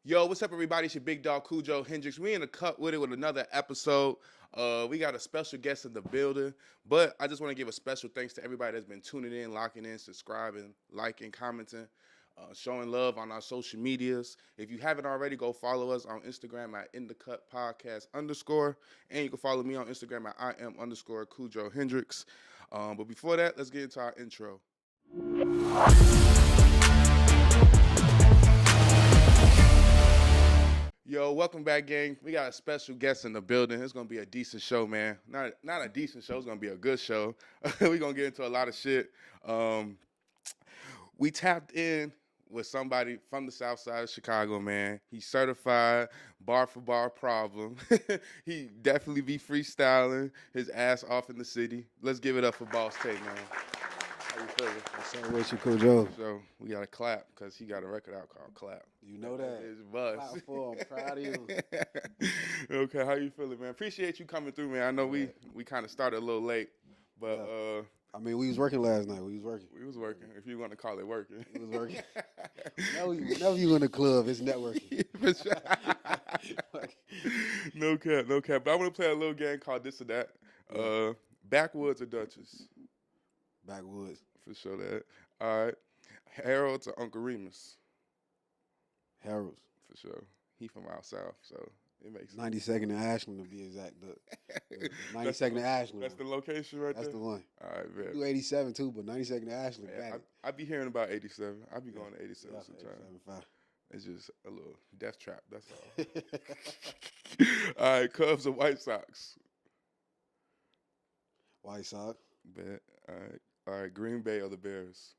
Yo, what's up, everybody? It's your big dog Cujo, Hendrix. We in the cut with it with another episode. We got a special guest in the building, but I just want to give a special thanks to everybody that's been tuning in, locking in, subscribing, liking, commenting, showing love on our social medias. If you haven't already, go follow us on Instagram at InDaCut Podcast _, and you can follow me on Instagram at IM_Cujo Hendrix. But before that, let's get into our intro. Yo, welcome back, gang. We got a special guest in the building. It's gonna be a decent show, man. Not a decent show. It's gonna be a good show. We're gonna get into a lot of shit. Um, we tapped in with somebody from the South Side of Chicago, man. He's certified bar for bar problem. He definitely be freestyling his ass off in the city. Let's give it up for BossTae, man. How you feeling? What's up with you, Cujo? So we gotta clap because he got a record out called Clap. You know that. It's buzz. Clap for him. Proud of you. Okay, how you feeling, man? Appreciate you coming through, man. I know we kind of started a little late, but I mean, we was working last night. We was working. we was working. If you want to call it working, We was working. Whenever you in the club, it's networking. For sure. No cap, no cap. But I want to play a little game called This or That. Backwoods or Duchess? Backwoods. For sure that. All right. Harold or Uncle Remus? Harold's. For sure. He from out south, so it makes 92nd and Ashland to be exact. 92nd and Ashland. That's the location right That's there? the one. All right, man. We do 87 too, but 92nd and Ashland. Yeah, got it. I be hearing about 87. I be going to 87 Yeah, sometimes. 87.5. It's just a little death trap. That's all. All right, Cubs or White Sox? White Sox. Bet. All right. Green Bay or the Bears?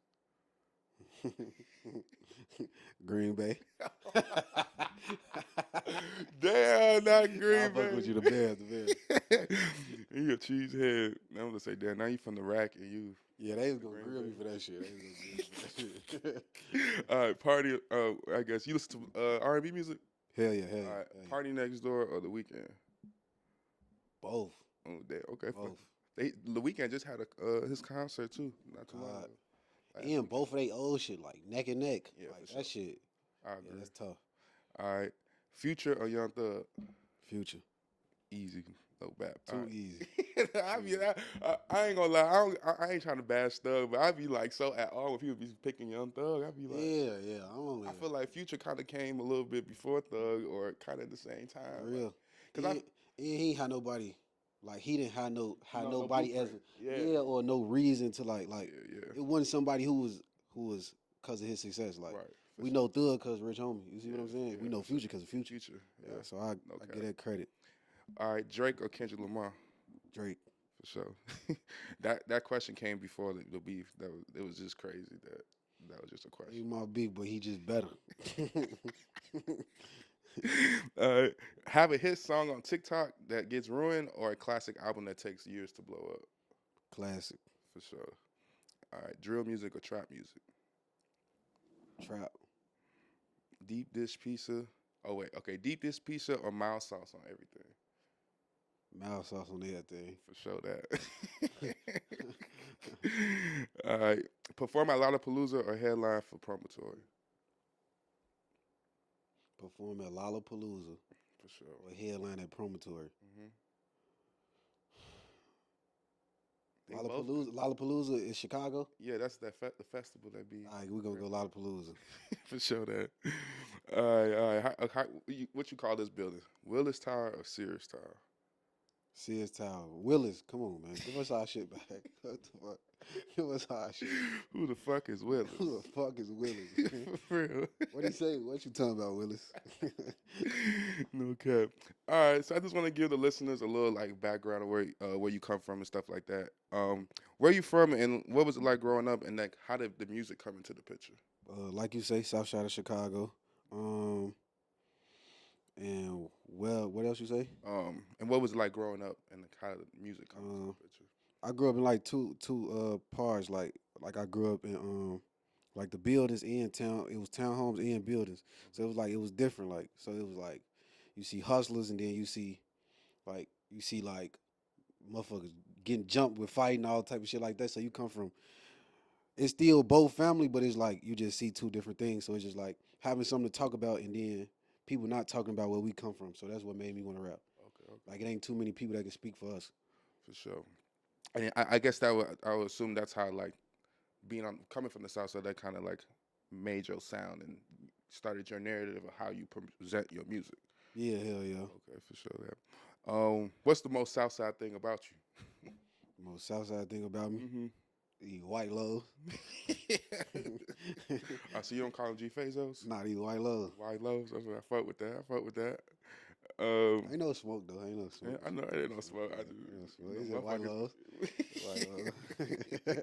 Green Bay. Damn, not Green I'll Bay. fuck with you, the Bears. The Bears. You a cheesehead. I'm gonna say, damn. Now you from the rack and you. Yeah, they was gonna grill me for that shit. They was gonna grill me for that shit. All right, party. I guess you listen to R&B music. Hell yeah, hell All yeah. right, hell yeah. Party Next Door or The Weeknd? Both. Oh, damn. Okay. Both. The Weeknd just had his concert too. Not too long ago. And both of they old shit, like neck and neck. Yeah, like for sure. that shit. I Yeah, agree. that's tough. All right, Future or Young Thug? Future. Easy, no bad. Too easy. I ain't gonna lie. I ain't trying to bash Thug, but I be like so at all when people be picking Young Thug. I be like, Yeah. I feel like Future kind of came a little bit before Thug, or kind of at the same time. For real. Because And he ain't had nobody. Like he didn't have nobody as blueprint. or no reason to like Yeah. it wasn't somebody who was because of his success. Like Right. we know Thug because Rich Homie. You see what I'm saying? Yeah, we know for Future because of Future. Future. Yeah, so I Okay. give that credit. All right, Drake or Kendrick Lamar? Drake. For sure. that question came before the beef. It was just crazy that was just a He question. my big, but he just better. Have a hit song on TikTok that gets ruined, or a classic album that takes years to blow up? Classic. For sure. All right, drill music or trap music? Trap. Deep dish pizza. Oh wait, okay. Deep dish pizza or mild sauce on everything? Mild sauce on everything. For sure that. All right, perform at Lollapalooza or headline for promotory? Perform at Lollapalooza For sure. or headline at Promontory. They both- Lollapalooza is Chicago. Yeah, that's the festival that be. All right, we're gonna go Lollapalooza. For sure that. All right. What you call this building? Willis Tower or Sears Tower? Sears Tower. Willis, come on, man. Give us our shit back. What the fuck? Give us our shit. Who the fuck is Willis? Who the fuck is Willis? For real. What he say? What you talking about, Willis? No cap. All right, so I just want to give the listeners a little like background of where you come from and stuff like that. Where you from and what was it like growing up, and like how did the music come into the picture? Like you say, South Side of Chicago. And well, what else you say? And what was it like growing up, and like how did the music come into the picture? I grew up in like two parts. Like I grew up in like the buildings in town. It was townhomes and buildings, so it was different. Like so, it was like you see hustlers, and then you see like motherfuckers getting jumped with fighting all type of shit like that. So you come from it's still both family, but it's like you just see two different things. So it's just like having something to talk about, and then people not talking about where we come from. So that's what made me want to rap. Okay, okay, Like it ain't too many people that can speak for us. for sure. And I guess I would assume that's how like being on coming from the South Side that kind of like made your sound and started your narrative of how you present your music. Yeah, hell yeah. Okay, for sure. That. What's the most South Side thing about you? Most Southside thing about me, Mm-hmm. eat white lows. I see you don't call them G Fazos. Not eat white lows. White loaves. That's what I fuck with that. I fuck with that. Ain't no smoke though. Ain't no smoke. Yeah, I know it ain't no smoke. I just, Ain't no smoke. you He know, said white motherfuckers- lows. White lows.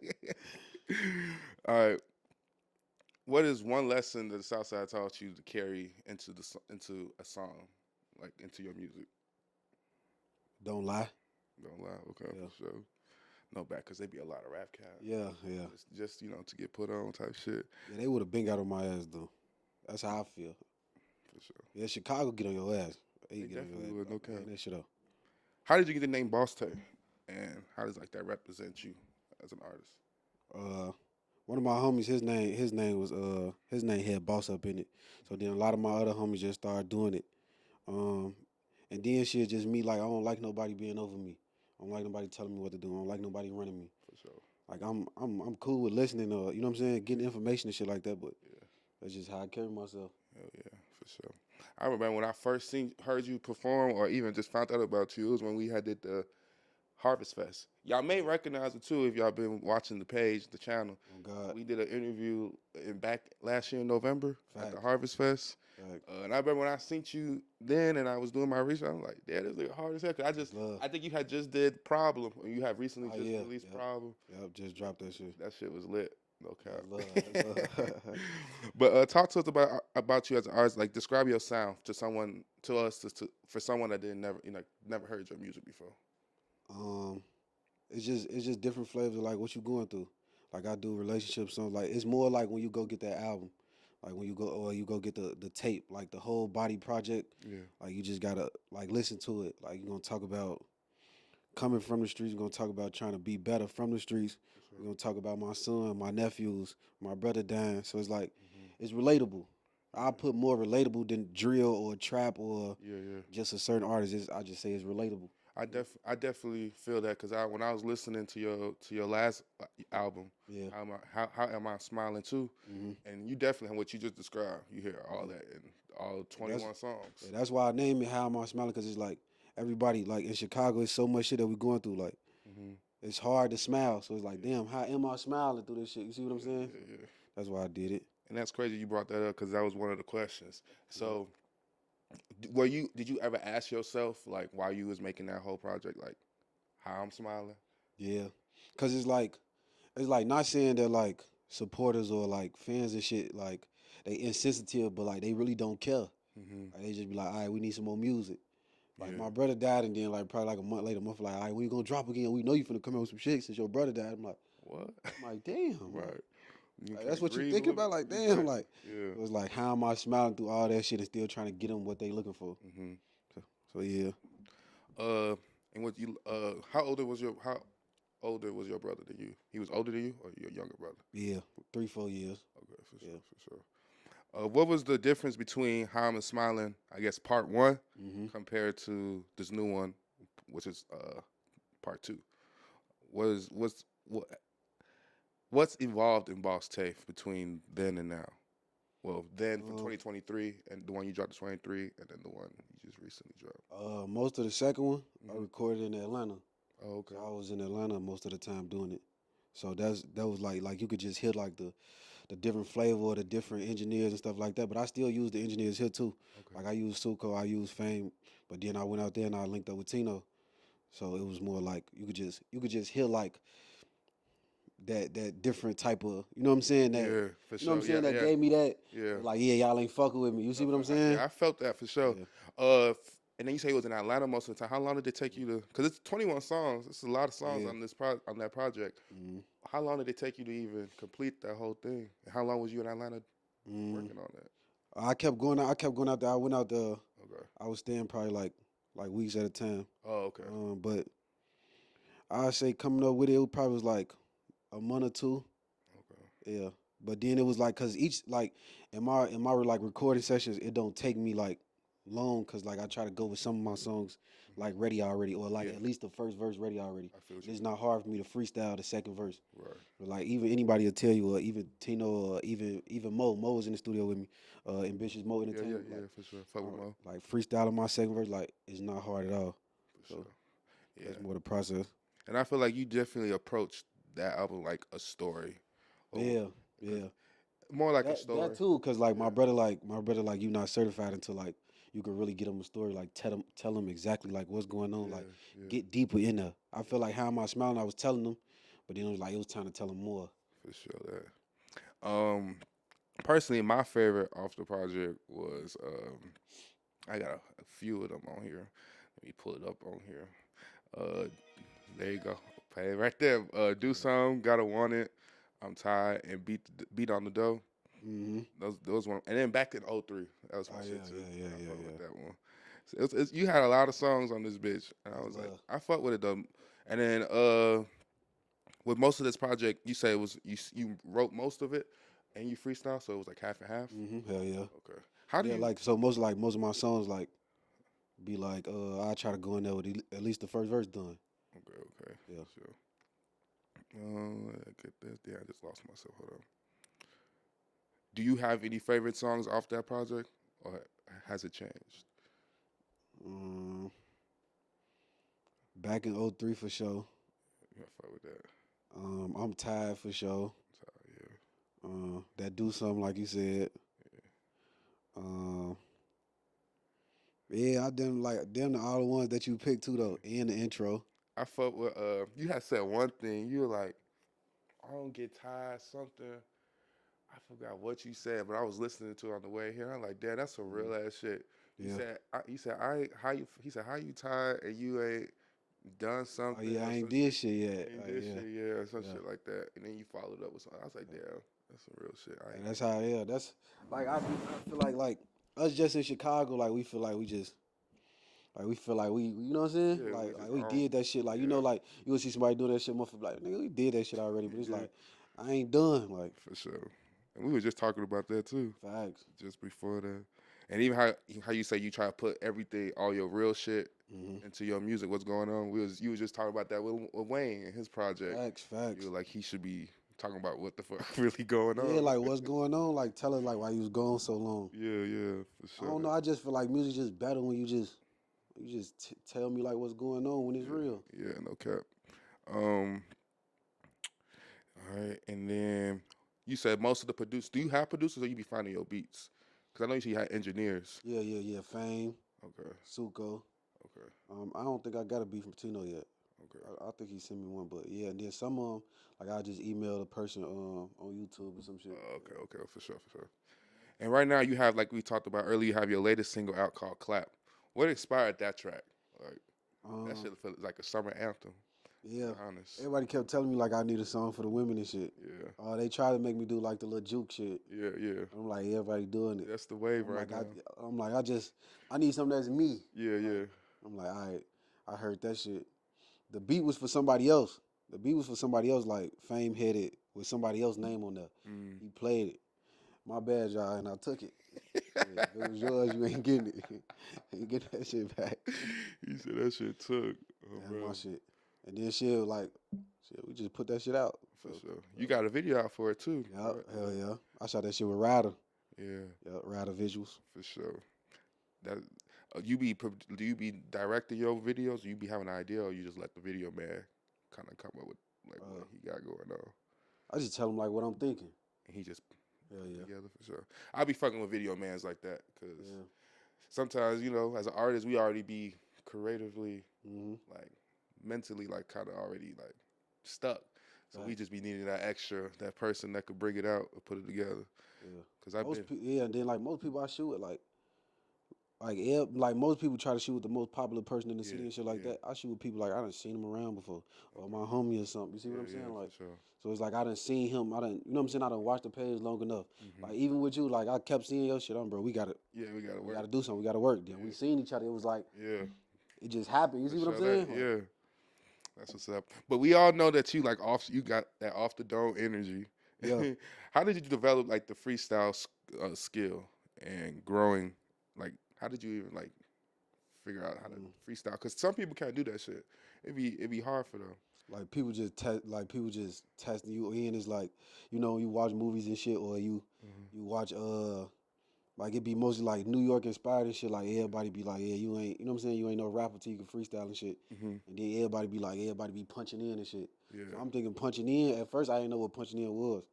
All right. What is one lesson that the Southside taught you to carry into a song, like into your music? Don't lie. Don't lie. Okay, Yeah. for sure. No back, cause they be a lot of rap cats. Yeah, yeah. Just to get put on type shit. Yeah, they would have been got on my ass though. That's how I feel. For sure. Yeah, Chicago get on your ass. They Get on definitely your would, ass. no Bang cap. that shit up. How did you get the name BossTae? And how does like that represent you as an artist? One of my homies, his name had Boss up in it. So then a lot of my other homies just started doing it. And then shit just me like I don't like nobody being over me. I don't like nobody telling me what to do. I don't like nobody running me. For sure. Like I'm cool with listening or you know what I'm saying, getting information and shit like that, but Yeah. that's just how I carry myself. Hell yeah, for sure. I remember when I first heard you perform, or even just found out about you. It was when we had the Harvest Fest. Y'all may recognize it too if y'all been watching the page, the channel. Oh God. We did an interview back last year in November at the Facts. Harvest Fest. Like, And I remember when I seen you then, and I was doing my research. I'm like, "Damn, this nigga hard as hell." 'Cause love. I think you had just did Problem, or you have recently Oh, just yeah, released yep. Problem. Yep, just dropped that shit. That shit was lit. No cap. That's love. But talk to us about you as an artist. Like, describe your sound to us, for someone that never heard your music before. It's just different flavors of like what you going through. Like I do relationships songs. Like it's more like when you go get that album, like when you go get the tape, like the whole body project. Yeah. Like you just gotta like listen to it. Like you're gonna talk about coming from the streets. We're gonna talk about trying to be better from the streets. We're gonna talk about my son, my nephews, my brother dying. So it's like it's relatable. I put more relatable than drill or trap or Yeah. just a certain artist. I just say it's relatable. I definitely feel that because when I was listening to your last album, Yeah. how am I smiling too, hmm and you definitely what you just described. You hear all that in all 21 songs. Yeah, that's why I named it How Am I Smiling? Because it's like everybody, like in Chicago, it's so much shit that we going through. Like, it's hard to smile. So it's like, damn, how am I smiling through this shit? You see what I'm saying? Yeah. That's why I did it. And that's crazy you brought that up because that was one of the questions. So, did you ever ask yourself like while you was making that whole project like how I'm smiling? Yeah. Because it's like not saying that like supporters or like fans and shit, like they insensitive, but like they really don't care. Like they just be like, all right, we need some more music. Like my brother died, and then like probably like a month later, like, all right, when you gonna drop again? We know you finna come out with some shit since your brother died. I'm like, What? I'm like, damn. Right. Like, that's what you thinking about. Like, damn. Like, Yeah. it was like, how am I smiling through all that shit and still trying to get them what they looking for? So yeah. And what you how older was your brother than you? He was older than you, or your younger brother? Yeah, 3-4 years. Okay, for sure. What was the difference between How I'm Smiling, I guess, part 1 compared to this new one, which is part 2? What's evolved in BossTae between then and now? Well, then for 2023 and the one you dropped in 23, and then the one you just recently dropped. Most of the second one I recorded in Atlanta. Oh, okay. I was in Atlanta most of the time doing it. So that was like you could just hear like the different flavor or the different engineers and stuff like that. But I still use the engineers here too. Okay. Like I use Suko, I use Fame, but then I went out there and I linked up with Tino. So it was more like you could just hear like that different type of, you know what I'm saying? That, Yeah, for sure. you know what I'm saying? Yeah, that yeah. gave me that. Yeah. Like, yeah, y'all ain't fucking with me. You see what I'm saying? Yeah, I felt that for sure. Yeah. And then you say it was in Atlanta most of the time. How long did it take you to? Because it's 21 songs. It's a lot of songs on that project. How long did it take you to even complete that whole thing? And how long was you in Atlanta working on that? I kept going out there. I went out there. Okay. I was staying probably like weeks at a time. Oh, okay. But I say coming up with it probably was like a month or two. Okay. Yeah. But then it was like, cause each like in my like recording sessions, it don't take me like long because like I try to go with some of my songs like ready already, or like Yeah, at least the first verse ready already. I feel what you It's mean. not hard for me to freestyle the second verse. Right. But like even anybody will tell you, or even Tino, or even Mo. Mo was in the studio with me. Ambitious Mo Yeah, yeah, Entertainment. yeah, for sure. Fuck with Mo. Like freestyling my second verse, like it's not hard at all. For So sure. Yeah. that's more the process. And I feel like you definitely approached that album like a story. Or Yeah, yeah. more like a That story. too, cause like Yeah. my brother like you not certified until like you can really get him a story, like tell him exactly like what's going on, Yeah, like yeah, get deeper in there. I feel like how am I smiling? I was telling them, but then it was time to tell him more. for sure that. Personally, my favorite off the project was I got a few of them on here. Let me pull it up on here. Uh, there you go. Pay right there. Do some. Gotta want it. I'm tired and beat on the dough. Mm-hmm. Those one. And then back in '03, that was my Oh shit too. yeah, I fuck with yeah. that one. So you had a lot of songs on this bitch, and I That's was like, love. I fuck with it though. And then with most of this project, you say it was you wrote most of it, and you freestyle, so it was like half and half. Hell yeah. Okay. How do Yeah, you? like most of my songs like be like I try to go in there with at least the first verse done. Okay, okay, Yeah. sure. Get this. Yeah, I just lost myself. Hold on. Do you have any favorite songs off that project, or has it changed? Um, back in '03 for sure. Yeah, fuck with that. I'm tired for sure. So, yeah, That do something like you said. Um, yeah, I didn't like them all the ones that you picked too though, and the intro. I fuck with. You had said one thing. You were like, I don't get tired. Something. I forgot what you said, but I was listening to it on the way here. I'm like, damn, that's some Mm, real ass shit. You yeah. said, you said, I ain't, how you, he said, how you tired and you ain't done Oh something yeah, or I ain't some did shit, shit yet. ain't this Yeah, shit, yeah, or some yeah. shit like that. And then you followed up with something. I was like, damn, that's some real shit. I And ain't that's get how. Yeah, that's like I feel like us just in Chicago, like we feel like we just like we feel like we, you know what I'm saying? yeah, we Like just we on, did that shit. Like you know, yeah, like you would see somebody do that shit, motherfucker. Like nigga, we did that shit already. But it's yeah, like I ain't done. Like for sure. And we were just talking about that too, facts. just before that. And even how you say you try to put everything, all your real shit Hmm. into your music. What's going on? You was just talking about that with Wayne and his project. You Facts. were like he should be talking about what the fuck really going Yeah, on. like what's going on? Like tell us like why you was gone so long. Yeah, yeah, for I don't sure. know. I just feel like music just better when you just tell me like what's going on when it's Yeah, real. yeah, no cap. Um, all right, and then you said most of the producers. Do you have producers or you be finding your beats? Because I know you said you had engineers. Yeah. Fame, Okay, Suko. okay, I don't think I got a beat from Tino yet. okay. I think he sent me one, but yeah. And then some of 'em, like I just emailed a person on YouTube or some shit. Okay, okay, for sure, for sure. And right now you have, like we talked about earlier, you have your latest single out called "Clap." What inspired that track? Like that Um, shit feel like a summer anthem. To yeah. be honest. Everybody kept telling me like I need a song for the women and shit. Yeah, They tried to make me do like the little juke shit. yeah, yeah. I'm like everybody doing it. That's the wave I'm right like now. I need something that's me. Yeah, Like yeah. I'm like all right. I heard that shit. The beat was for somebody else. The beat was for somebody else, like Fame headed with somebody else's name on there. Mm. He played it. My bad, y'all, and I took it. Yeah, if it was yours, you ain't getting it. ain't getting that shit back. He said that shit took, oh, That's my bro, shit. And then shit, we just put that shit out. So, for sure. You got a video out for it too. yeah, Right? hell yeah. I shot that shit with Ryder. Yeah, Yeah, Ryder Visuals. for sure. That do you be directing your videos? Or you be having an idea, or you just let the video man kind of come up with like Uh, what he got going on, I just tell him like what I'm thinking. and he just Hell put it yeah. together for sure. I be fucking with video mans like that because Yeah. sometimes as an artist, we already be creatively Mm-hmm. like mentally like kind of already like stuck. So we Right. just be needing that person that could bring it out and put it together. Yeah. Cause I've been Yeah, and then like most people I shoot with like most people try to shoot with the most popular person in the yeah city and shit like yeah that. I shoot with people like I done seen him around before, or my homie or something. You see what I'm yeah saying? Like, for sure. so it's like I done seen him. I done, you know what I'm saying? I done watched the page long enough. Hmm. Like even with you, like I kept seeing your shit. Bro, Yeah, we gotta we work. gotta do something. We gotta work. Then Yeah we seen each other. It was like yeah it just happened. You for see what I'm sure that saying? Like, yeah. That's what's up. But we all know that you got that off the dome energy. yeah. How did you develop like the freestyle skill and growing? Like, How did you even like figure out how to freestyle? Because some people can't do that shit. It be hard for them. Like people just testing you in. It's like, you know, you watch movies and shit, or you watch like it be mostly like New York inspired and shit. Like everybody be like, yeah, you ain't, you know what I'm saying? You ain't no rapper till you can freestyle and shit. And then everybody be punching in and shit. Yeah. So I'm thinking punching in. At first I didn't know what punching in was.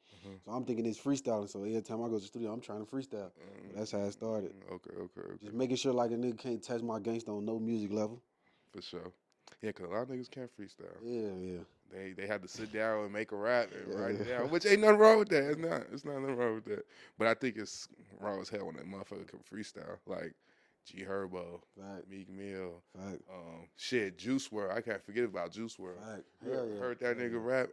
So I'm thinking it's freestyling. So every time I go to the studio, I'm trying to freestyle. So that's how it started. Okay. Just making sure like a nigga can't test my gangster on no music level. For sure. Yeah, because a lot of niggas can't freestyle. Yeah. They had to sit down and make a rap and write it down, which ain't nothing wrong with that. It's not nothing wrong with that. But I think it's wrong as hell when that motherfucker can freestyle. Like G Herbo, Meek Mill, shit, Juice WRLD. I can't forget about Juice WRLD. Heard that nigga rap.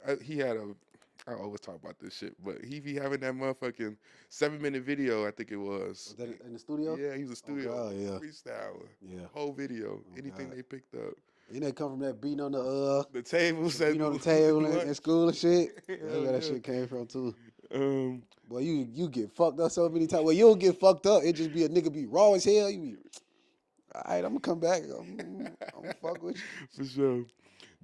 I always talk about this shit, but he be having that motherfucking 7-minute video, I think it was. Was that in the studio? Yeah, he was a studio freestyler. Yeah. Whole video. Anything they picked up. And they come from that beating on the tables, beating on the table in school and shit. That's where that shit came from too. Boy, you get fucked up so many times. Well, you don't get fucked up. It just be a nigga be raw as hell. You be, all right, I'm gonna come back. I'm gonna fuck with you. For sure.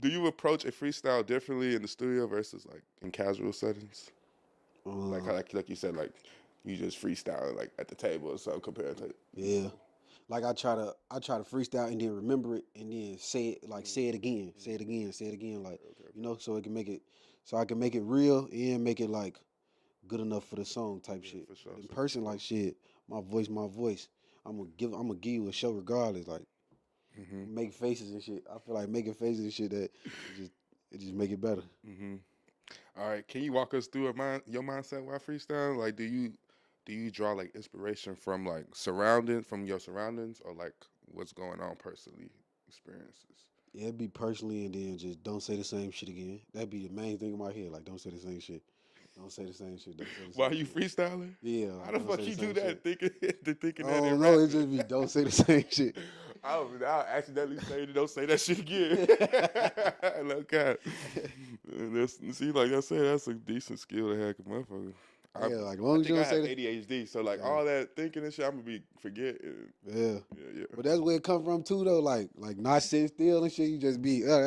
Do you approach a freestyle differently in the studio versus like in casual settings? Like you said, like you just freestyle like at the table or something compared to. Yeah. Like I try to freestyle and then remember it and then say it again, say it again, like you know, so I can make it real and make it like good enough for the song type shit. For sure. In person, like shit, my voice. I'm gonna give you a show regardless, like make faces and shit. I feel like making faces and shit that it just make it better. All right, can you walk us through your mindset while freestyling? Like, do you draw like inspiration from like from your surroundings, or like what's going on personally, experiences? Yeah, it'd be personally, and then just don't say the same shit again. That'd be the main thing in my head. Like, don't say the same shit. Don't say the same shit. While you freestyling? Yeah. How the fuck you do that? Thinking oh, that? No, it just be don't say the same shit. I'll accidentally say don't say that shit again. No cap. See, like I said, that's a decent skill to have, motherfucker. Like long as you don't say that. ADHD, so like all that thinking and shit, I'm gonna be forgetting. Yeah. But that's where it come from too, though. Like not sitting still and shit. You just be looking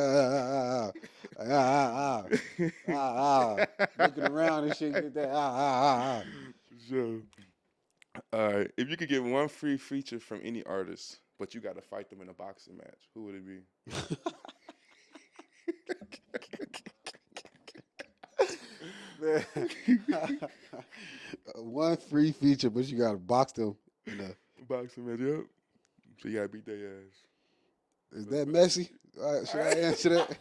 around and shit. Get that Sure. All right. If you could get one free feature from any artist, but you got to fight them in a boxing match, who would it be? One free feature, but you gotta box them in a boxing match. Yep. So you gotta beat their ass. Is that messy? Should I answer that?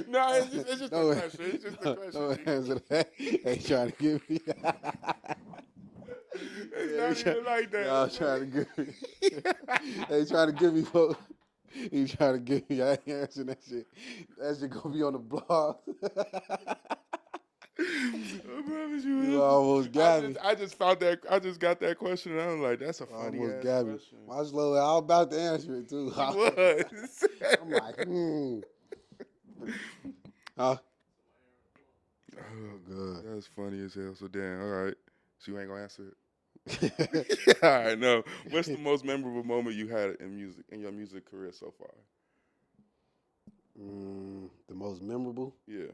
No, it's just a question. It's just a question. Don't answer that. They trying to give me. It's not even like that. Y'all trying to give me. They trying to give me. He trying to give me. I ain't answering that shit. That shit gonna be on the blog. You almost got me. I just got that question, and I'm like, that's a funny ass question. I was about to answer it too. I was. I'm like, Oh, good. That's funny as hell. So damn. All right. So you ain't gonna answer it. All right. No. What's the most memorable moment you had in your music career so far? The most memorable? Yeah.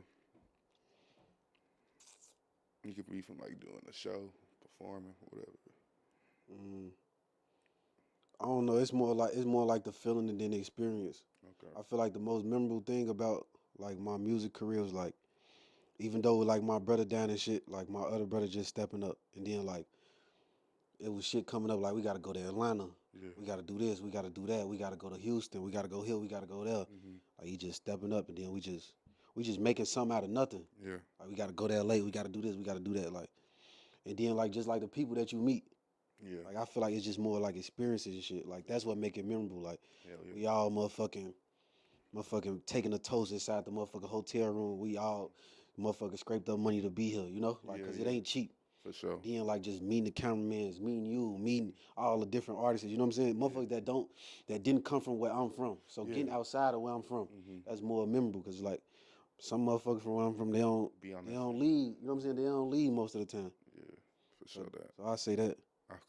You could be from like doing a show, performing, whatever. I don't know. It's more like the feeling and then the experience. Okay. I feel like the most memorable thing about like my music career was like, even though like my brother down and shit, like my other brother just stepping up, and then like it was shit coming up like we got to go to Atlanta, we got to do this, we got to do that, we got to go to Houston, we got to go here, we got to go there. Like he just stepping up, and then we just making something out of nothing. Yeah. Like we got to go to LA, we got to do this, we got to do that, like, and then like just like the people that you meet. Yeah. Like I feel like it's just more like experiences and shit. Like that's what make it memorable. Like we all motherfucking taking a toast inside the motherfucking hotel room. We all motherfucking scraped up money to be here, you know? Like cause it ain't cheap. For sure. Then like just meeting the cameramans, meeting you, meeting all the different artists, you know what I'm saying? Motherfuckers that didn't come from where I'm from. So getting outside of where I'm from, that's more memorable, cause like some motherfuckers from where I'm from, they don't leave, you know what I'm saying? They don't leave most of the time. Yeah, for sure that. So I say that.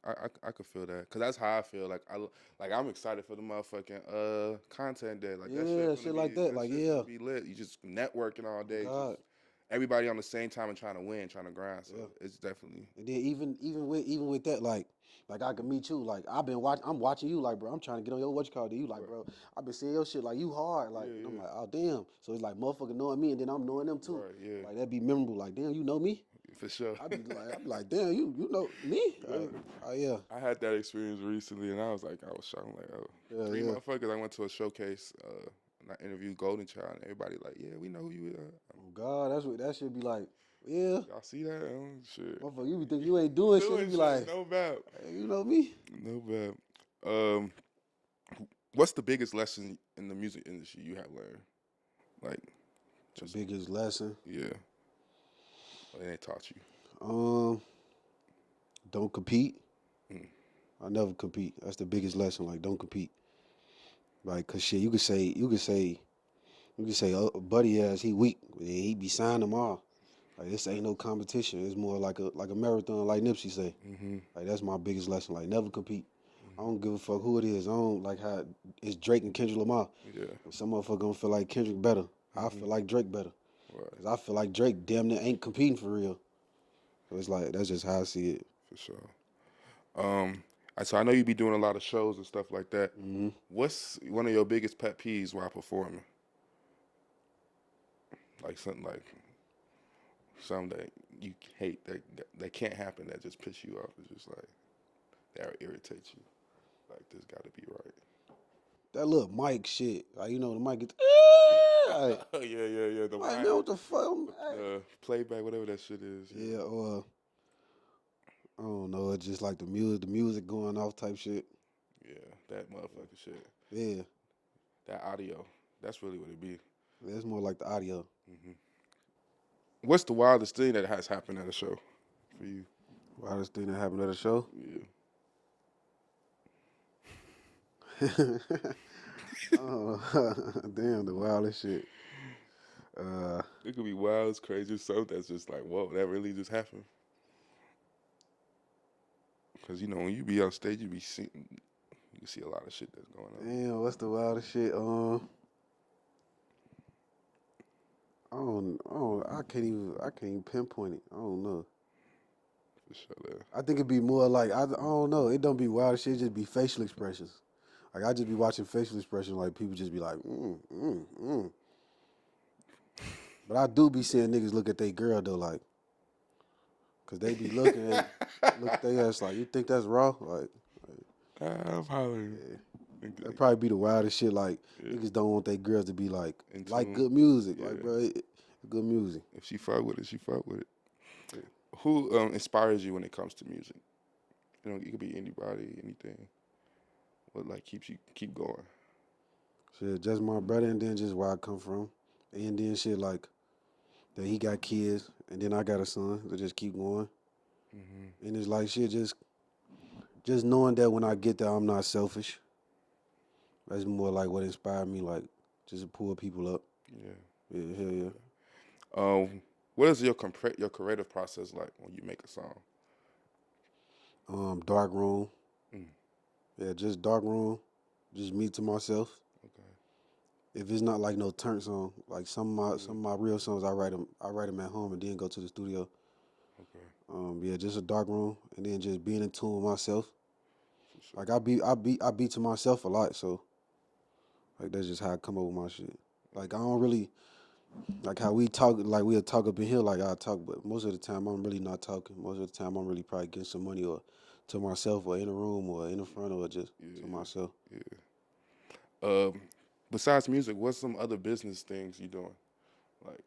I could feel that, cause that's how I feel. Like I'm excited for the motherfucking content day. Like that Yeah, shit shit gonna like be that. Like, shit yeah, gonna be lit. You just networking all day, just God, everybody on the same time and trying to win, trying to grind. So yeah. it's definitely And then even with that, like I can meet you. Like I'm watching you. Like, bro, I'm trying to get on your what you call it. You like, right. bro, I've been seeing your shit. Like, you hard. Like, Yeah, and I'm yeah, like, oh damn. So it's like motherfucker knowing me, and then I'm knowing them too. right, yeah, Like, that'd be memorable. Like, damn, you know me. for sure. I be like, damn, you know me. Yeah. Oh yeah, I had that experience recently, and I was shocked. I'm like, oh, yeah, three yeah. motherfuckers. I went to a showcase, and I interviewed Golden Child, and everybody like, yeah, we know who you are. Oh God, that's what that should be like. Yeah, Y'all see that? Shit. motherfucker, you be thinking you ain't doing shit. You Doing be shit, like, no bad. hey, you know me. No bad. Um, what's the biggest lesson in the music industry you have learned? Like, The just biggest lesson. yeah, what they taught you. Um, don't compete. Mm. I never compete. That's the biggest lesson. Like, don't compete. Like, cause shit, you could say, oh, buddy ass, he weak. He be signing them all. Like, this ain't no competition. It's more like a marathon, like Nipsey say. Mm-hmm. Like, that's my biggest lesson. Like, never compete. I Mm-hmm. don't give a fuck who it is. I don't like how it's Drake and Kendrick Lamar. Yeah. Some motherfucker gonna feel like Kendrick better. I Mm-hmm. feel like Drake better. Right. Cause I feel like Drake damn near ain't competing for real. So it's like, that's just how I see it. For sure. So I know you be doing a lot of shows and stuff like that. Mm-hmm. What's one of your biggest pet peeves while performing? Like something that you hate that can't happen, that just piss you off. It's just like that irritates you. Like, this got to be right. That little mic shit. Like, you know, the mic gets, like, Yeah. The like, whine, man, what the fuck? playback, whatever that shit is. Yeah, or I don't know. It's just like the music going off type shit. Yeah, that motherfucking shit. Yeah, That audio. That's really what it be. it's more like the audio. Hmm. What's the wildest thing that has happened at a show for you? Wildest thing that happened at a show? Yeah. Oh, damn, the wildest shit. It could be wild, it's crazy, something that's just like, whoa, that really just happened. Because, when you be on stage, you see a lot of shit that's going on. Damn, what's the wildest shit? I can't even pinpoint it. I don't know. For sure. I think it'd be more like, I don't know. It don't be wild shit. It just be facial expressions. Like, I just be watching facial expressions, like people just be like, But I do be seeing niggas look at their girl though, like, cause they be look at their ass like, you think that's raw? Like I'm hollering. yeah. That probably be the wildest shit. Like, niggas don't want their girls to be like good music. Yeah. Like, bro, good music. If she fuck with it, she fuck with it. Yeah. Who inspires you when it comes to music? It could be anybody, anything. What keep going? Shit, just my brother, and then just where I come from, and then shit like that he got kids, and then I got a son to just keep going. Mm-hmm. And it's like shit, just knowing that when I get there, I'm not selfish. That's more like what inspired me, like just to pull people up. Yeah. Yeah, hell yeah. What is your creative process like when you make a song? Dark room. Mm. Yeah, just dark room. Just me to myself. Okay. If it's not like no turn song, like some of my real songs, I write them at home and then go to the studio. Okay. Yeah, just a dark room, and then just being in tune with myself. Sure. Like I beat to myself a lot, so like that's just how I come up with my shit. Like I don't really like how we talk. Like we'll talk up in here, like I talk, but most of the time I'm really not talking. Most of the time I'm really probably getting some money or to myself, or in a room, or in the front, or just to myself. Yeah. Besides music, what's some other business things you doing? Like,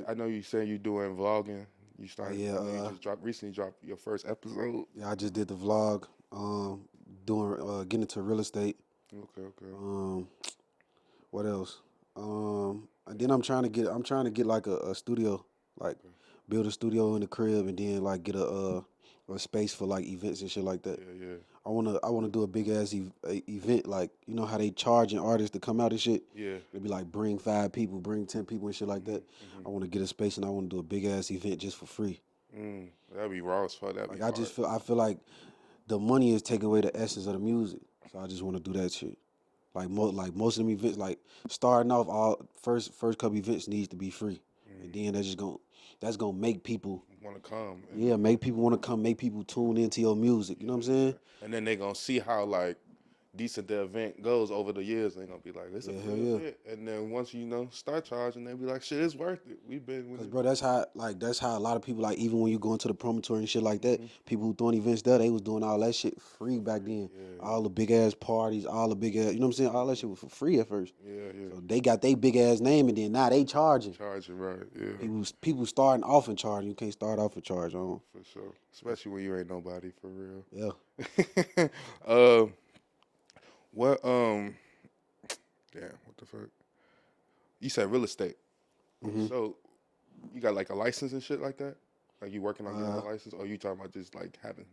I know you say you doing vlogging. You started. Yeah. You just recently dropped your first episode. Yeah, I just did the vlog. Getting into real estate. Okay. What else? And then I'm trying to get like a studio, like build a studio in the crib, and then like get a space for like events and shit like that. Yeah. I wanna do a big ass event, like you know how they charging artists to come out and shit. Yeah. They be like bring 5 people, bring 10 people and shit like that. Mm-hmm. I want to get a space and I want to do a big ass event just for free. That'd be raw as fuck. That'd be Like fire. I feel like the money is taking away the essence of the music. So I just want to do that shit. Like most of them events, like starting off, all first couple events needs to be free, and then that's gonna make people, Want to come? yeah, make people want to come, make people tune into your music. You know what I'm saying? And then they gonna see how like decent the event goes over the years. They gonna be like, "It's a Yeah, hell good yeah. event." And then once start charging, they be like, "Shit, it's worth it. We've been with Cause it." bro, that's how a lot of people, like, even when you go into the promontory and shit like that, Mm-hmm. people who throwing events there, they was doing all that shit free back then. Yeah, All the big ass parties, all the big ass, you know what I'm saying? All that shit was for free at first. yeah, yeah. So they got they big ass name, and then now they charging. Charging, right? Yeah, People starting off and charging. You can't start off and charge on. for sure. Especially when you ain't nobody for real. Yeah. uh, what? Damn, what the fuck? You said real estate. Mhm. So you got like a license and shit like that? Like you working on getting a license, or you talking about just like having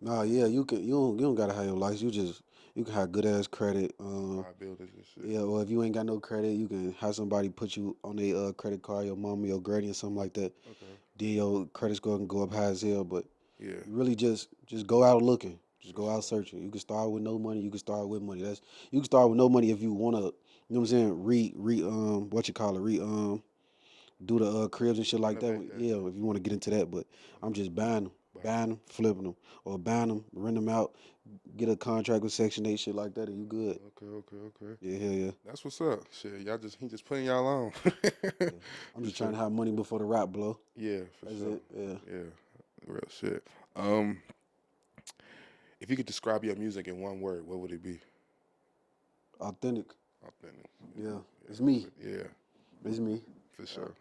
Nah, yeah, you don't gotta have your license. You can have good ass credit. buildings and shit? Yeah, or if you ain't got no credit, you can have somebody put you on a credit card, your mama, your granny, or something like that. Okay. Then your credit score can go up high as hell. But Yeah. you really just go out looking, just go out searching. You can start with no money. You can start with money. You can start with no money if you wanna. You know what I'm saying? What you call it? Do the cribs and shit like that. Renovate that Yeah, shit. if you want to get into that. But I'm just buying them, flipping them, or buying them, rent them out, get a contract with Section 8, shit like that, and you good. Okay. Yeah, hell yeah. That's what's up. Shit, he just putting y'all on. Yeah. I'm just trying to have money before the rap blow. Yeah, for That's sure. it. Yeah. Yeah, real shit. If you could describe your music in one word, what would it be? Authentic. Authentic. Yeah. It's me. Yeah, It's me. for sure.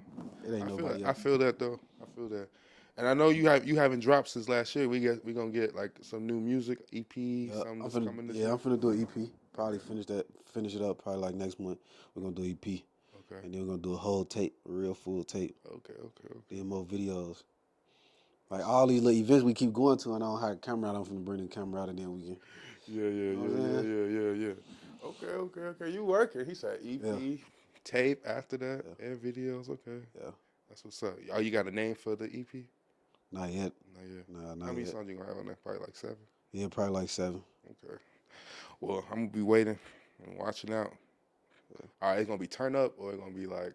It ain't nobody I else. feel that though. I feel that. And I know you haven't dropped since last year. We gonna get like some new music, EP, Yeah, something that's coming this yeah, year. I'm finna do an EP. Probably finish it up probably like next month. We're gonna do EP. Okay. And then we're gonna do a whole tape, a real full tape. Okay. Then more videos. Like all these little events we keep going to, and I don't have a camera out. I'm finna bring the camera out, and then we can. Yeah. Okay. You working? He said EP, Yeah. tape after that, Yeah. and videos. Okay. Yeah. That's what's up. Oh, you got a name for the EP? Not yet. Not yet. Nah, How not many yet. songs you gonna have on there? Probably like 7. Yeah, probably like 7. Okay. Well, I'm gonna be waiting and watching out. Yeah. All right, it's gonna be turn up, or it's gonna be like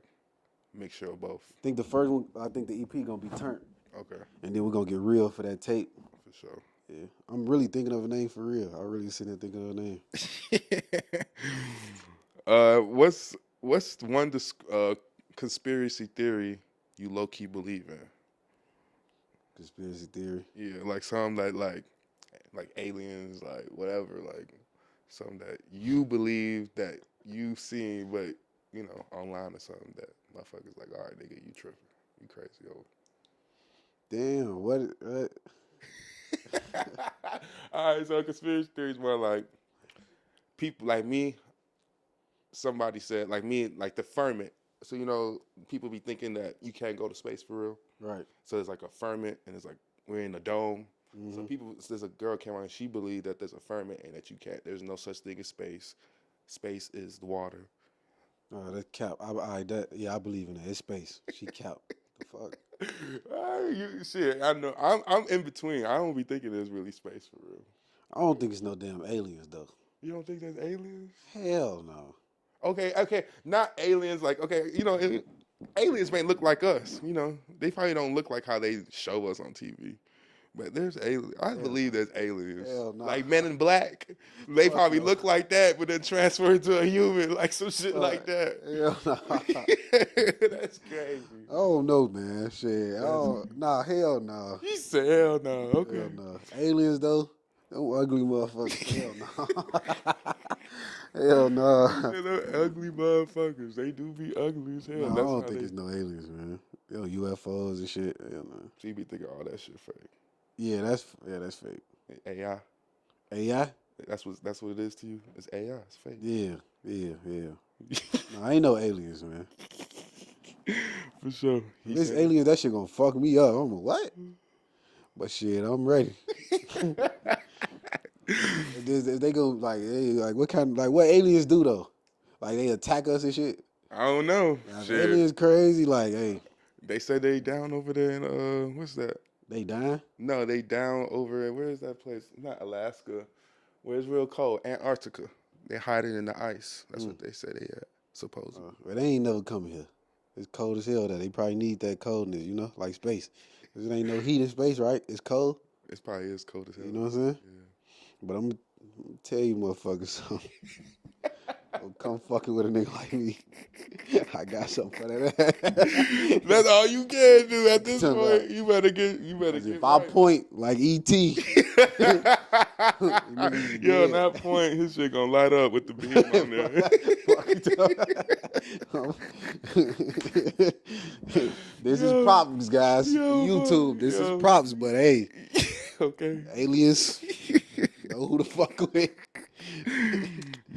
mixture of both. I think the first one, I think the EP gonna be turned, Okay, and then we're gonna get real for that tape. for sure. Yeah, I'm really thinking of a name for real. I really sitting there thinking of a name. What's one conspiracy theory you low key believe in? Conspiracy theory. Yeah, like some that like aliens, like whatever, like something that you believe that you've seen, but online or something that motherfuckers like, all right, nigga, you tripping, you crazy, yo. Damn, what? All right, so conspiracy theory is more like people like me. Somebody said like me, like the firmament. So people be thinking that you can't go to space for real. Right. So there's like a firmament, and it's like we're in a dome. Mm-hmm. So there's a girl came out and she believed that there's a firmament and that you can't. There's no such thing as space. Space is the water. Oh, that's cap. I believe in that. It's space. She cap. The fuck. Shit, I know. I'm in between. I don't be thinking there's really space for real. I don't think it's no damn aliens though. You don't think there's aliens? Hell no. Okay, not aliens. Like, okay, aliens may look like us. They probably don't look like how they show us on TV. But there's aliens. I believe there's aliens. Hell no. Like Men in Black. They probably no. look like that, but then transfer into a human, like some shit like that. Hell no. That's crazy. Oh no, man. Shit. Oh nah. Hell no. You said hell no. Okay. Hell no. Aliens though. Them ugly motherfuckers. Hell no. Hell no. Them ugly motherfuckers. They do be ugly as hell. No, I That's don't how think they. it's no aliens, man. Yo, UFOs and shit. Hell no. So you be thinking all that shit fake. Yeah, that's fake. AI. AI? That's what it is to you. It's AI. It's fake. Yeah. No, ain't no aliens, man. For sure. If it's aliens, that shit gonna fuck me up. I'm like, what? But shit, I'm ready. If they go like, hey, like what aliens do though? Like they attack us and shit. I don't know. Now, if Shit. aliens crazy, like, hey, They say they down over there in what's that? They dying? No, they down over in, where is that place? Not Alaska. Where it's real cold. Antarctica. They hiding in the ice. That's what they say they at, supposedly. But they ain't never coming here. It's cold as hell there. They probably need that coldness, you know, like space. 'Cause it ain't no heat in space, right? It's cold. It probably is cold as hell. You know what I'm saying? Yeah. But I'm gonna tell you, motherfuckers, something. Don't come fucking with a nigga like me. I got something for that. That's all you can do at this Talking point. about- You better get If I right. point like E.T., Yo, on that point, his shit gonna light up with the beam on there. This Yo, is props, guys. yo, YouTube, this yo. is props, but hey, Okay. aliens, know who the fuck with.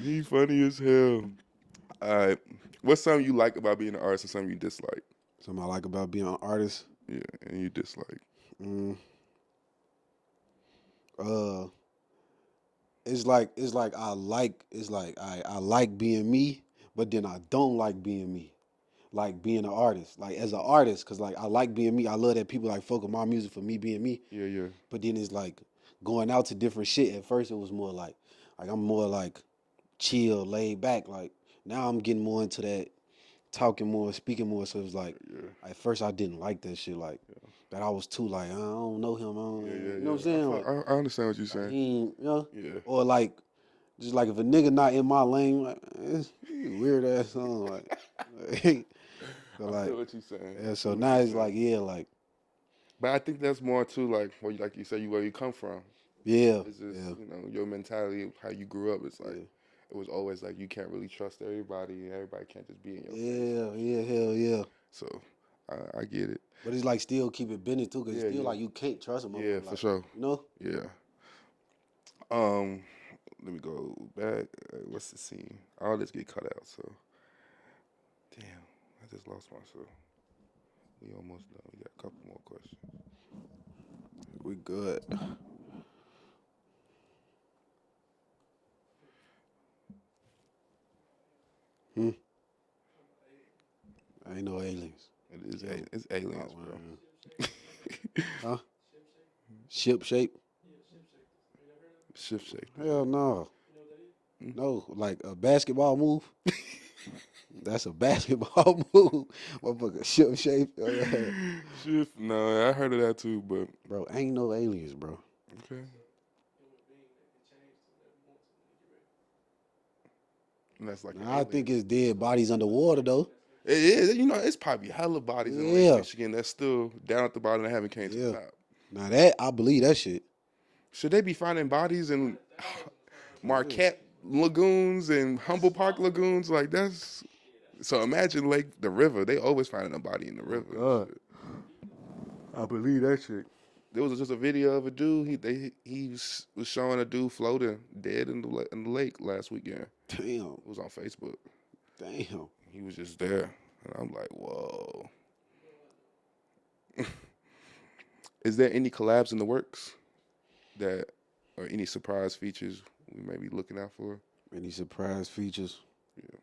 He funny as hell. All right. What's something you like about being an artist and something you dislike? Something I like about being an artist. Yeah, and you dislike. It's like I like being me, but then I don't like being me. Like being an artist, like as an artist, cause like I like being me. I love that people like fuck with my music for me being me. Yeah, yeah. But then it's like going out to different shit. At first it was more like I'm more like chill, laid back. Like now I'm getting more into that talking more, speaking more. So it was like at first I didn't like that shit. Like that I was too like I don't know him. You know what I'm saying? Like, I understand what you're saying. he ain't, you know? Yeah. Or like just like if a nigga not in my lane, like it's weird ass song. Like, so I like feel what you're saying. yeah. So now it's like like But I think that's more too like like you say, where you come from. yeah. It's just you know your mentality, how you grew up. It's like it was always like you can't really trust everybody, and everybody can't just be in your face. Hell yeah. So I get it. But it's like still keep it business too, cause it's still like you can't trust them. Yeah, like, for sure. You know? Yeah. Let me go back. What's the scene? All this get cut out. So, damn, I just lost myself. We almost done. We got a couple more questions. We good. Ain't no aliens. It is. It's aliens, bro. Huh? Ship shape? Shift shape. Hell no. No, like a basketball move. That's a basketball move. Motherfucker, ship shape. Shift. No, I heard of that too, but Bro, ain't no aliens, bro. okay. And that's like I think it's dead bodies underwater though. it is. You know, it's probably hella bodies in Lake Michigan that's still down at the bottom and haven't came to the top. Now that I believe that shit. Should they be finding bodies in Marquette lagoons and Humboldt Park lagoons? Like that's so. Imagine the river. They always finding a body in the river. I believe that shit. There was just a video of a dude. He was showing a dude floating dead in the lake last weekend. Damn. It was on Facebook. Damn. He was just there, and I'm like, whoa. Is there any collabs in the works that, or any surprise features we may be looking out for? Any surprise features? Yeah.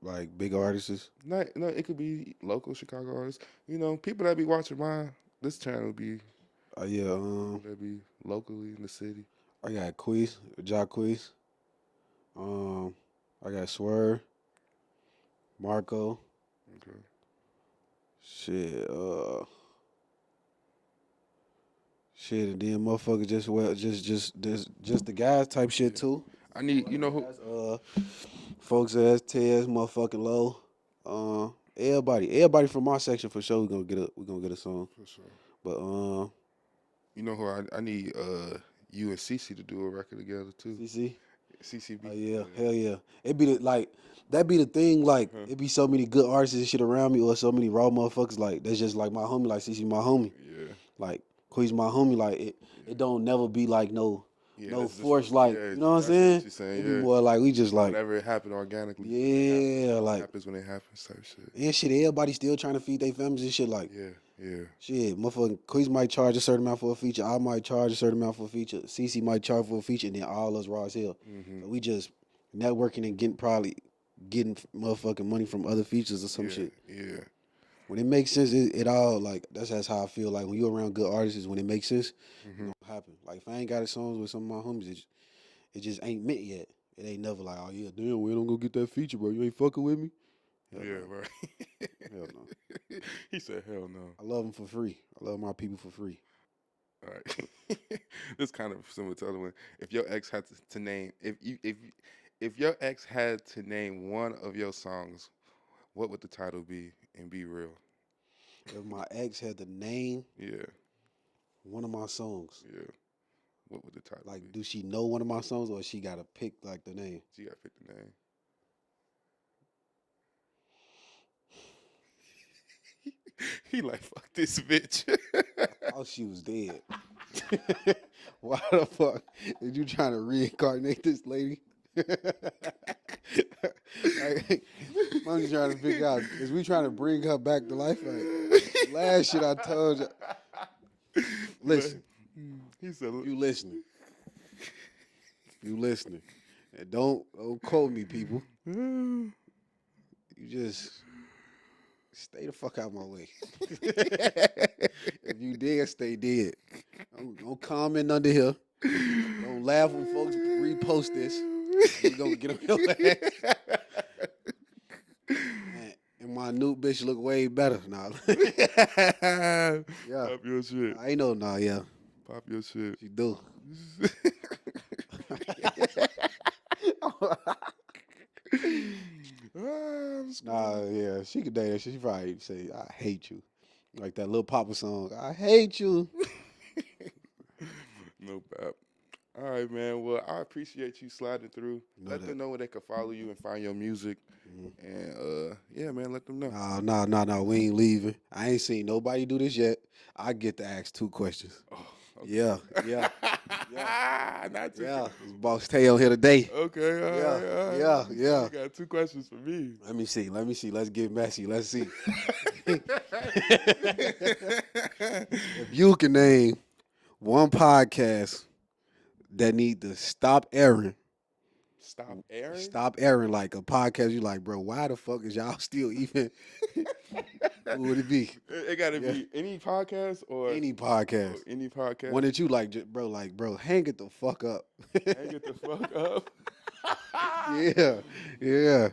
Like big artists? No, it could be local Chicago artists. You know, people that be watching this channel be. That be locally in the city. I got Quiz, Jacquees. I got Swerve, Marco. Okay. Shit, and then motherfucker just the guys type shit too. I need who. Folks ass, Tez, motherfucking Low. Everybody from our section for sure. We're gonna get a song. For sure. But you know who I need you and Cece to do a record together too. CCB. Oh yeah, hell yeah. It be that be the thing. Like it be so many good artists and shit around me, or so many raw motherfuckers. Like that's just like my homie. Like CC my homie. Yeah. Like Queez my homie. Like it don't never be like no force. Like you know what I'm saying? What you're saying, it be more like we just like whatever it happened organically. Yeah, it like happens when it happens type shit. And shit, everybody still trying to feed their families and shit. Like yeah. Shit, motherfucking Queez might charge a certain amount for a feature. I might charge a certain amount for a feature. CC might charge for a feature, and then all us raw as hell. Mm-hmm. So we just networking and getting motherfucking money from other features or some shit. Yeah. when it makes sense, it all like that's how I feel. Like when you're around good artists, is when it makes sense, it gonna happen. Like if I ain't got songs with some of my homies, it just ain't meant yet. It ain't never like, oh yeah, damn, we don't go get that feature, bro. You ain't fucking with me. Hell Yeah, no. right. Hell no. He said, "Hell no." I love them for free. I love my people for free. All right. This kind of similar to the other one. If your ex had to name, if your ex had to name one of your songs, what would the title be? And be real. If my ex had to name Yeah, one of my songs, yeah. What would the title like, be? do she know one of my songs, or she gotta pick like the name? She got to pick the name. He like fuck this bitch. I thought she was dead. Why the fuck is you trying to reincarnate this lady? Like, I'm just trying to figure out, is we trying to bring her back to life? Like, last shit I told you. Listen, He said, you listening. You listening. And don't quote me, people. You just stay the fuck out of my way. If you dead, stay dead. Don't comment under here. Don't laugh when folks repost this. We gonna get on your ass. Man, and my new bitch look way better now. Yeah, Pop your shit. I know now. Yeah, Pop your shit. she do. Nah, yeah, she could date that shit. She probably say, "I hate you," like that little Papa song. I hate you. No bad. All right, man. Well, I appreciate you sliding through. Let them know where they can follow you and find your music. And yeah, man, let them know. No. We ain't leaving. I ain't seen nobody do this yet. I get to ask 2 questions. Oh, okay. Yeah. Not too Yeah, it's BossTae on here today. Okay, all right. Yeah. You got 2 questions for me. Let me see. Let's get messy. Let's see. If you can name one podcast that need to stop airing, like a podcast, you like, bro, why the fuck is y'all still even? Who would it be? It got to be any podcast or any podcast. Any podcast. One that you like, bro, hang it the fuck up. Hang it the fuck up. Yeah.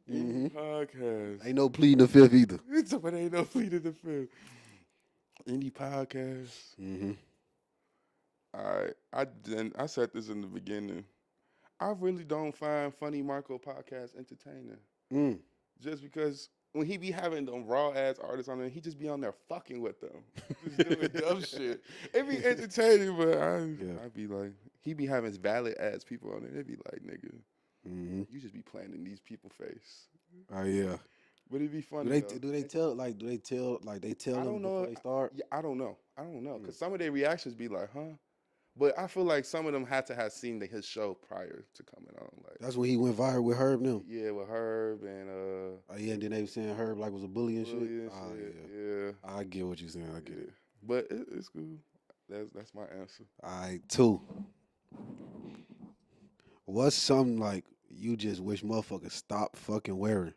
Any podcast. Ain't no pleading the fifth either. But ain't no pleading the fifth. Any podcast. All right. I said this in the beginning. I really don't find Funny Marco podcast entertaining. Just because when he be having them raw ass artists on there, he just be on there fucking with them. Just doing dumb shit. It be entertaining, but I be like, he be having valid ass people on there. It be like, nigga, you just be playing in these people's face. Oh yeah. But it'd be funny. Do they tell them before they start? Yeah, I don't know. Because some of their reactions be like, huh? But I feel like some of them had to have seen his show prior to coming on. Like that's when he went viral with Herb now. Yeah, with Herb and and then they were saying Herb like was a bully and shit. Yeah. I get what you're saying. I get it. But it's cool. That's my answer. All right, 2. What's something like you just wish motherfuckers stop fucking wearing?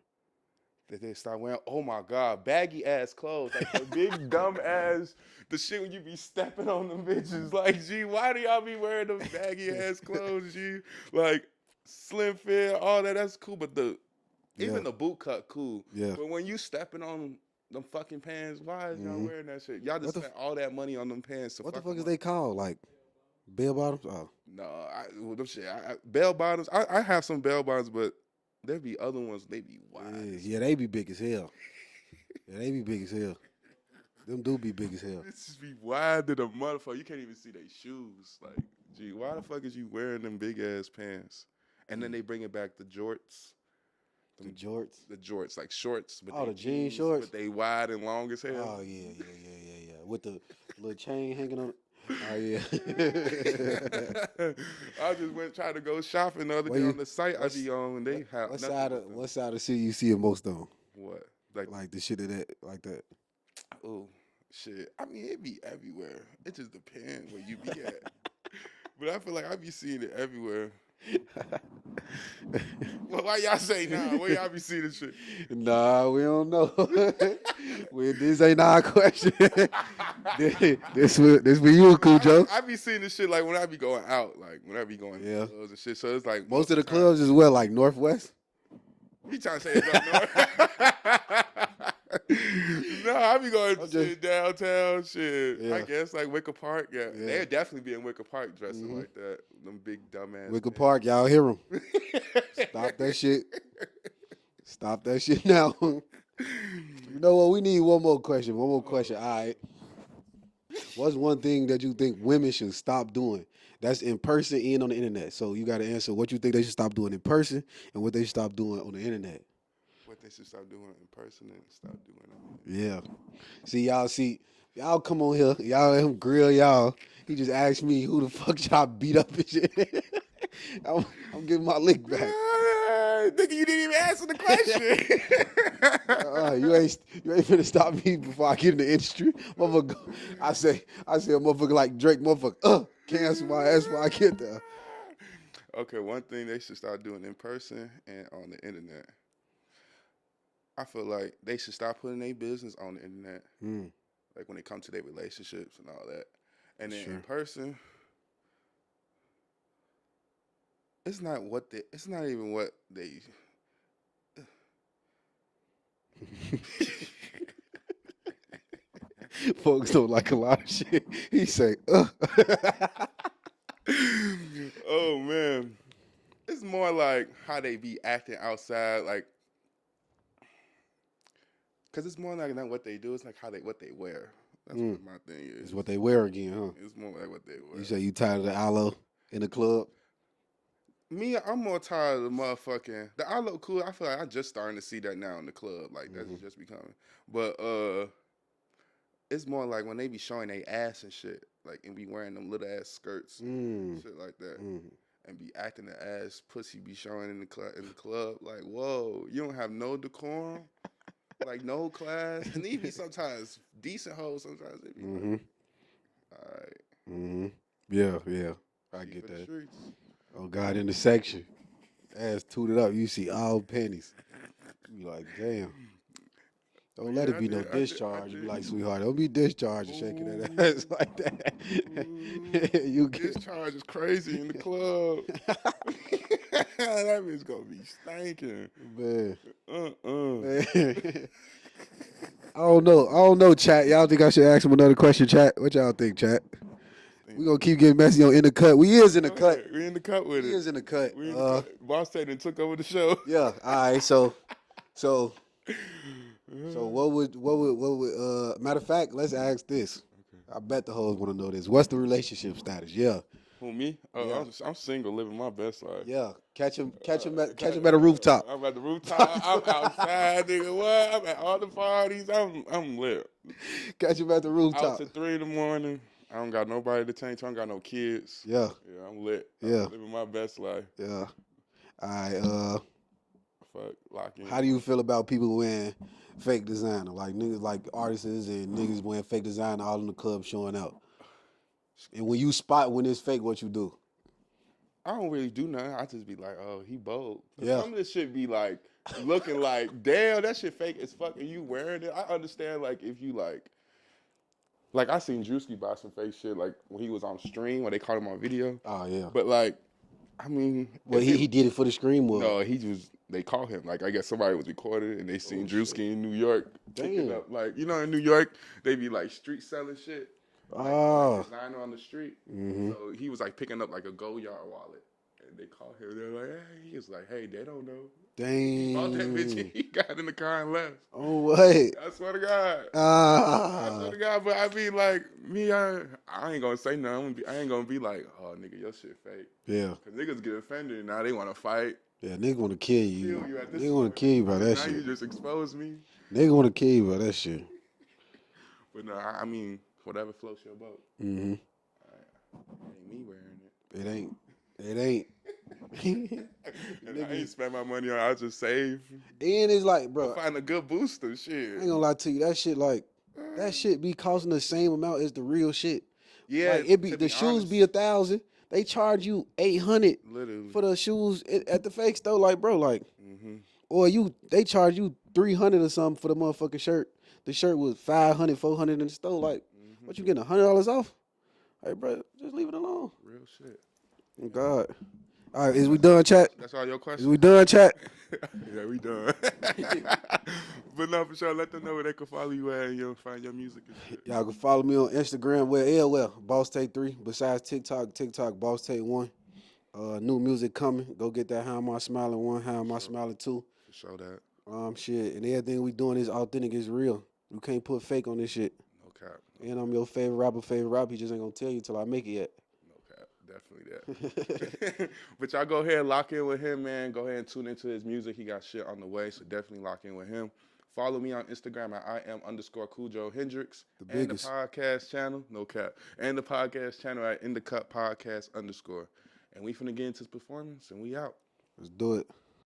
That they start wearing, oh my God, baggy ass clothes. Like the big dumb ass, the shit when you be stepping on them bitches. Like, gee, why do y'all be wearing them baggy ass clothes, G? Like, slim fit, all that, that's cool. But even the boot cut, cool. Yeah. But when you stepping on them fucking pants, why is y'all wearing that shit? Y'all just spent all that money on them pants. What the fuck is they called? Like, bell bottoms? Oh. No, them shit. Bell bottoms, I have some bell bottoms, but there be other ones, they be wide. Yeah, they be big as hell. Them do be big as hell. It just be wide to the motherfucker. You can't even see their shoes. Like, gee, why the fuck is you wearing them big ass pants? And then they bring it back the jorts. The jorts? The jorts, like shorts. But the jean shorts? But they wide and long as hell. Oh, yeah. With the little chain hanging on. Oh, yeah. I just tried to go shopping the other day on the site I be on, and they have what side of the city you see it most on? What? Like the shit like that. Oh, shit. I mean, it be everywhere. It just depends where you be at. But I feel like I be seeing it everywhere. Well, why y'all say nah? Where y'all be seeing this shit? Nah, we don't know. This ain't our question. this for you, Cujo. I be seeing this shit like when I be going out, like when I be going Yeah. to clubs and shit. So it's like Most of the time- clubs is well, like Northwest. He trying to say it's up north. No, I be going to shit downtown, shit. Yeah. I guess like Wicker Park. Yeah, Yeah. they'd definitely be in Wicker Park dressing like that. Them big dumbass. Wicker Park, y'all hear him. Stop that shit. Stop that shit now. You know what? We need one more question. One more question. All right. What's one thing that you think women should stop doing? That's in person and on the internet. So you got to answer what you think they should stop doing in person and what they should stop doing on the internet. What they should stop doing in person and stop doing it. Yeah. Y'all come on here. Y'all let him grill y'all. He just asked me who the fuck y'all beat up and shit. I'm giving my lick back. Nigga, you didn't even answer the question. You ain't finna stop me before I get in the industry. Motherfucker, I say a motherfucker like Drake, motherfucker, cancel my ass before I get there. Okay, one thing they should start doing in person and on the internet. I feel like they should stop putting their business on the internet. Like when it comes to their relationships and all that. And then in person, it's not even what they Folks don't like a lot of shit. He say, Oh man. It's more like how they be acting outside, like, cause it's more like not what they do, it's like what they wear. That's what my thing is. It's what they wear again, huh? It's more like what they wear. You say you tired of the aloe in the club? Me, I'm more tired of the motherfucking I look cool. I feel like I'm just starting to see that now in the club. Like that's just becoming. But it's more like when they be showing their ass and shit, like and be wearing them little ass skirts, and shit like that, and be acting the ass pussy be showing in the club. Like, whoa, you don't have no decorum, like no class, and even sometimes decent hoes. Sometimes they be like, all right, Yeah, I get that. Oh God, in the section, ass tooted up. You see all pennies. You be like, damn. Don't let it be no discharge. You be like, sweetheart, don't be discharged and shaking that ass like that. You get discharge is crazy in the club. That bitch gonna be stinking. Man. Man. I don't know, chat. Y'all think I should ask him another question, chat? What y'all think, chat? We gonna keep getting messy on In the Cut. We is in the cut. We in the cut with it. We is in the cut. We in the cut. BossTae done took over the show. Yeah. All right. So what would matter of fact, let's ask this. Okay. I bet the hoes want to know this. What's the relationship status? Yeah. Who, me? Oh, Yeah. I'm single, living my best life. Yeah. Catch him at a rooftop. I'm at the rooftop. I'm outside, nigga. What? I'm at all the parties. I'm lit. Catch him at the rooftop. Out to 3 a.m. I don't got nobody to change. I don't got no kids. Yeah. Yeah, I'm lit. Yeah. I'm living my best life. Yeah. All right. Fuck, lock in. How do you feel about people wearing fake designer, like niggas, like artists and niggas wearing fake designer all in the club showing out? And when you spot when it's fake, what you do? I don't really do nothing. I just be like, oh, he bold. Yeah. Some of this shit be like looking like, damn, that shit fake as fuck. And you wearing it. I understand like if you like I seen Drewski buy some fake shit like when he was on stream when they caught him on video. Oh yeah. But like, I mean, well, he did it for the stream. No, they caught him. Like I guess somebody was recording and they seen Drewski in New York picking up. Like you know in New York they be like street selling shit. Like designer on the street. So he was like picking up like a Goyard wallet. And they called him. They're like, hey. He was like, hey, they don't know. Dang. He bought that bitch and he got in the car and left. Oh, wait. I swear to God. I swear to God. But I be like, me, I ain't going to say nothing. I ain't going to be like, oh, nigga, your shit fake. Yeah. Because niggas get offended and now they want to fight. Yeah, nigga want to kill you. Nigga want to kill you about that shit. Now you just exposed me. Nigga want to kill you about that shit. But no, I mean, whatever floats your boat. Mm-hmm. Ain't me wearing it. It ain't. It ain't. And I ain't spend my money on. I just save. And it's like, bro, find a good booster. Shit. I ain't gonna lie to you. That shit be costing the same amount as the real shit. Yeah. Like the shoes be 1,000. they charge you 800 Literally. for the shoes at the fake store. Like, bro, like, Mm-hmm. or they charge you 300 or something for the motherfucking shirt. The shirt was 500, 400 in the store. Like, Mm-hmm. what you getting $100 off? Hey, bro, just leave it alone. Real shit. Oh, God. All right, is we done, chat? That's all your Is questions? we done, chat? Yeah, we done. But no, for sure, let them know where they can follow you at and you'll find your music and shit. Y'all can follow me on Instagram. BossTae 3. Besides TikTok, BossTae 1. New music coming. Go get that How Am I Smiling 1, How Am I Smiling 2. For sure that. Shit. And everything we doing is authentic, is real. You can't put fake on this shit. No cap. And I'm your favorite rapper. He just ain't gonna tell you till I make it yet. No cap. Definitely that. But y'all go ahead and lock in with him, man. Go ahead and tune into his music. He got shit on the way, so definitely lock in with him. Follow me on Instagram at @IM_Cujo Hendrix. The And the biggest. podcast channel, no cap. And the podcast channel at InDaCut Podcast _. And we finna get into his performance, and we out. Let's do it.